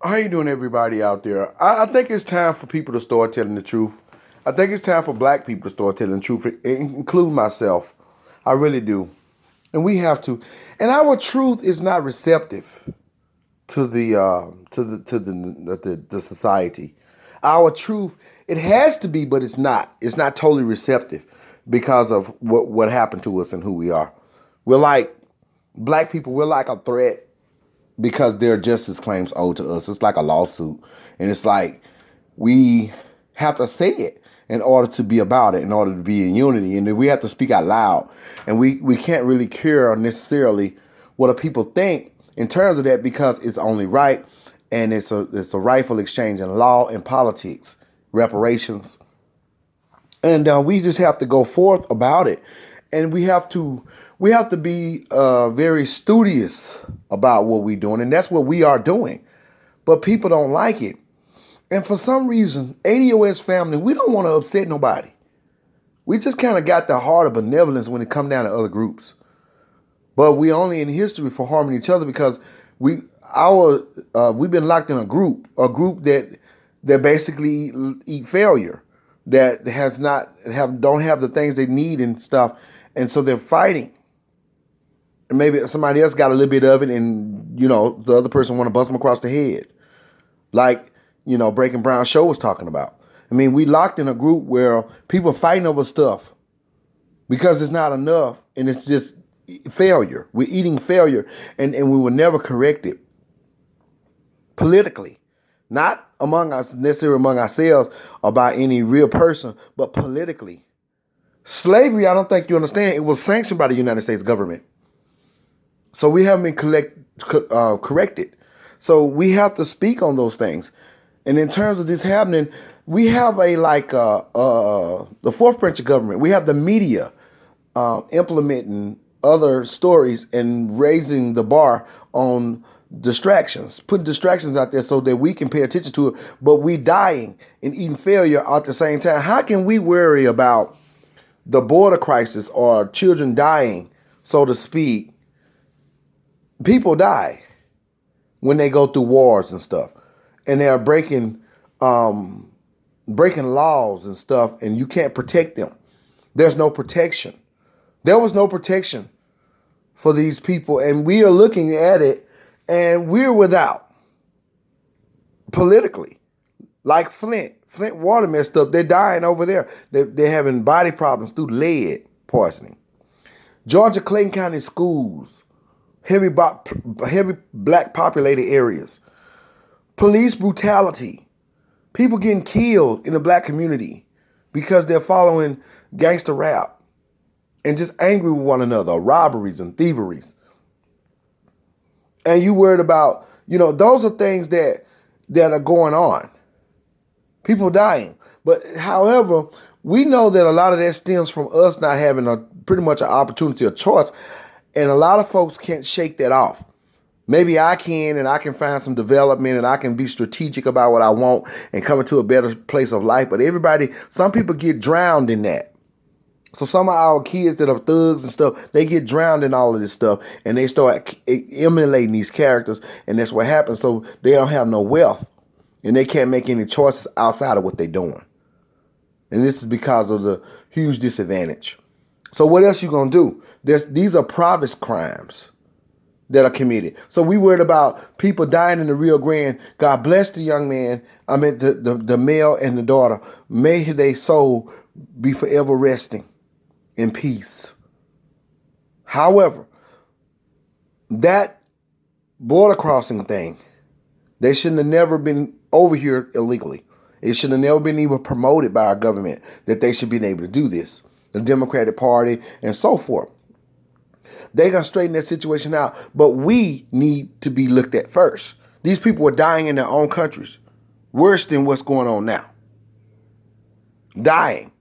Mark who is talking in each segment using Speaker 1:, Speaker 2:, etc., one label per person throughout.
Speaker 1: How you doing, everybody out there? I think it's time for people to start telling the truth. I think it's time for black people to start telling the truth, including myself. I really do. And we have to. And our truth is not receptive to the society. Our truth, it has to be, but it's not. It's not totally receptive because of what happened to us and who we are. We're like black people. We're like a threat because there are justice claims owed to us. It's like a lawsuit. And it's like we have to say it in order to be about it, in order to be in unity. And then we have to speak out loud. And we can't really care necessarily what the people think in terms of that because it's only right. And it's a rightful exchange in law and politics, reparations. And we just have to go forth about it. And we have to be very studious about what we're doing, and that's what we are doing. But people don't like it, and for some reason, ADOS family, we don't want to upset nobody. We just kind of got the heart of benevolence when it come down to other groups, but we only in history for harming each other because we've been locked in a group that basically eat failure, that has not have don't have the things they need and stuff, and so they're fighting. And maybe somebody else got a little bit of it, and the other person want to bust them across the head, like Breaking Brown show was talking about. I mean, we locked in a group where people fighting over stuff because it's not enough, and it's just failure. We're eating failure, and we will never correct it politically, not among us necessarily among ourselves or by any real person, but politically. Slavery, I don't think you understand. It was sanctioned by the United States government. So we haven't been corrected. So we have to speak on those things. And in terms of this happening, we have the fourth branch of government. We have the media implementing other stories and raising the bar on distractions, putting distractions out there so that we can pay attention to it. But we dying and eating failure at the same time. How can we worry about the border crisis or children dying, so to speak? People die when they go through wars and stuff, and they're breaking laws and stuff, and you can't protect them. There's no protection. There was no protection for these people, and we are looking at it, and we're without politically. Like Flint water messed up. They're dying over there. They're having body problems through lead poisoning. Georgia Clayton County schools. Heavy black populated areas. Police brutality. People getting killed in the black community because they're following gangster rap and just angry with one another. Robberies and thieveries. And you worried about, those are things that are going on. People dying. But however, we know that a lot of that stems from us not having pretty much an opportunity or choice. And a lot of folks can't shake that off. Maybe I can, and I can find some development, and I can be strategic about what I want and come into a better place of life. But some people get drowned in that. So some of our kids that are thugs and stuff, they get drowned in all of this stuff, and they start emulating these characters, and that's what happens. So they don't have no wealth, and they can't make any choices outside of what they're doing. And this is because of the huge disadvantage. So what else you gonna do? These are private crimes that are committed. So we worried about people dying in the Rio Grande. God bless the young man. I mean the male and the daughter. May their soul be forever resting in peace. However, that border crossing thing, they shouldn't have never been over here illegally. It should have never been even promoted by our government that they should be able to do this. The Democratic Party and so forth. They're going to straighten that situation out. But we need to be looked at first. These people are dying in their own countries. Worse than what's going on now. Dying.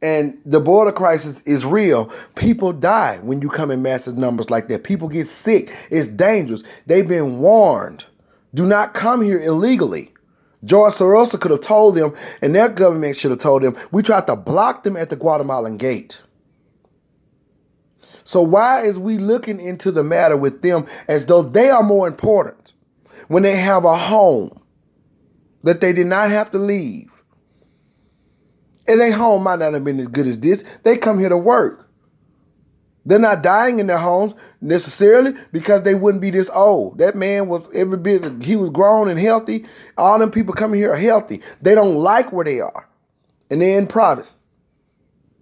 Speaker 1: And the border crisis is real. People die when you come in massive numbers like that. People get sick. It's dangerous. They've been warned. Do not come here illegally. George Soros could have told them, and their government should have told them. We tried to block them at the Guatemalan gate. So why is we looking into the matter with them as though they are more important? when they have a home that they did not have to leave. And their home might not have been as good as this. They come here to work. They're not dying in their homes necessarily because they wouldn't be this old. That man was every bit, he was grown and healthy. All them people coming here are healthy. They don't like where they are. And they're in province.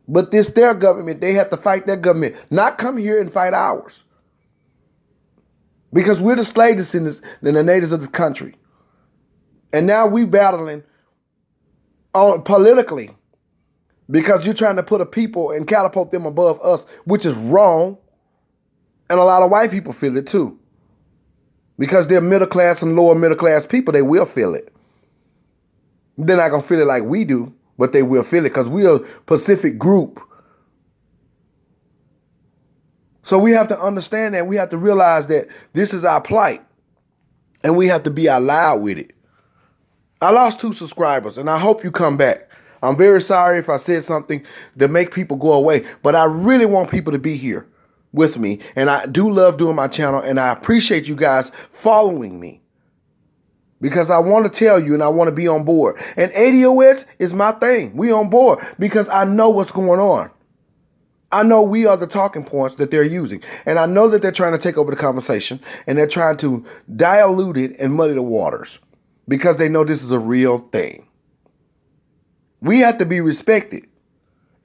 Speaker 1: But this their government, they have to fight their government. Not come here and fight ours. Because we're the slave descendants than the natives of the country. And now we battling on politically. Because you're trying to put a people and catapult them above us, which is wrong. And a lot of white people feel it too. Because they're middle class and lower middle class people, they will feel it. They're not going to feel it like we do, but they will feel it because we're a Pacific group. So we have to understand that. We have to realize that this is our plight. And we have to be out loud with it. I lost 2 subscribers, and I hope you come back. I'm very sorry if I said something to make people go away, but I really want people to be here with me. And I do love doing my channel, and I appreciate you guys following me because I want to tell you and I want to be on board. And ADOS is my thing. We on board because I know what's going on. I know we are the talking points that they're using. And I know that they're trying to take over the conversation and they're trying to dilute it and muddy the waters because they know this is a real thing. We have to be respected.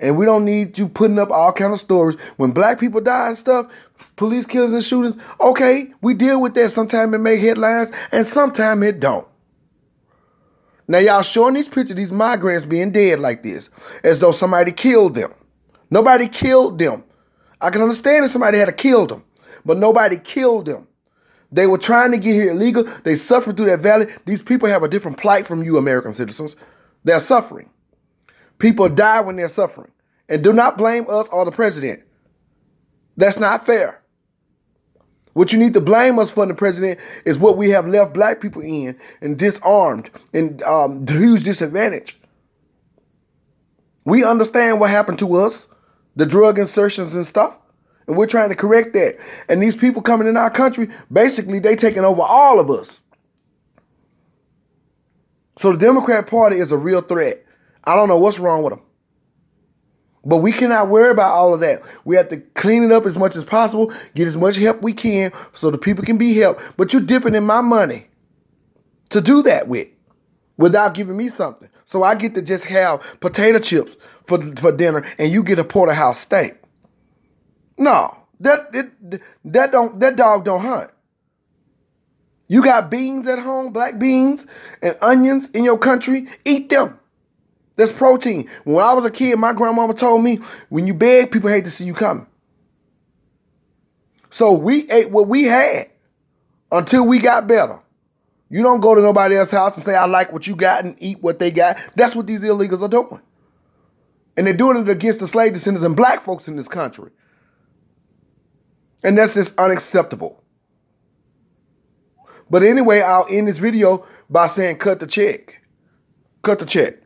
Speaker 1: And we don't need you putting up all kind of stories. When black people die and stuff, police killings and shootings, okay, we deal with that. Sometimes it make headlines and sometimes it don't. Now y'all showing these pictures, these migrants being dead like this, as though somebody killed them. Nobody killed them. I can understand if somebody had killed them, but nobody killed them. They were trying to get here illegal. They suffered through that valley. These people have a different plight from you American citizens. They're suffering. People die when they're suffering. And do not blame us or the president. That's not fair. What you need to blame us for, the president, is what we have left black people in and disarmed and to huge disadvantage. We understand what happened to us, the drug insertions and stuff, and we're trying to correct that. And these people coming in our country, basically, they taking over all of us. So the Democrat Party is a real threat. I don't know what's wrong with them. But we cannot worry about all of that. We have to clean it up as much as possible, get as much help we can so the people can be helped. But you're dipping in my money to do that with without giving me something. So I get to just have potato chips for dinner and you get a porterhouse steak. No, that dog don't hunt. You got beans at home, black beans and onions in your country, eat them. That's protein. When I was a kid, my grandmama told me, when you beg, people hate to see you coming. So we ate what we had until we got better. You don't go to nobody else's house and say, I like what you got and eat what they got. That's what these illegals are doing. And they're doing it against the slave descendants and black folks in this country. And that's just unacceptable. But anyway, I'll end this video by saying cut the check. Cut the check.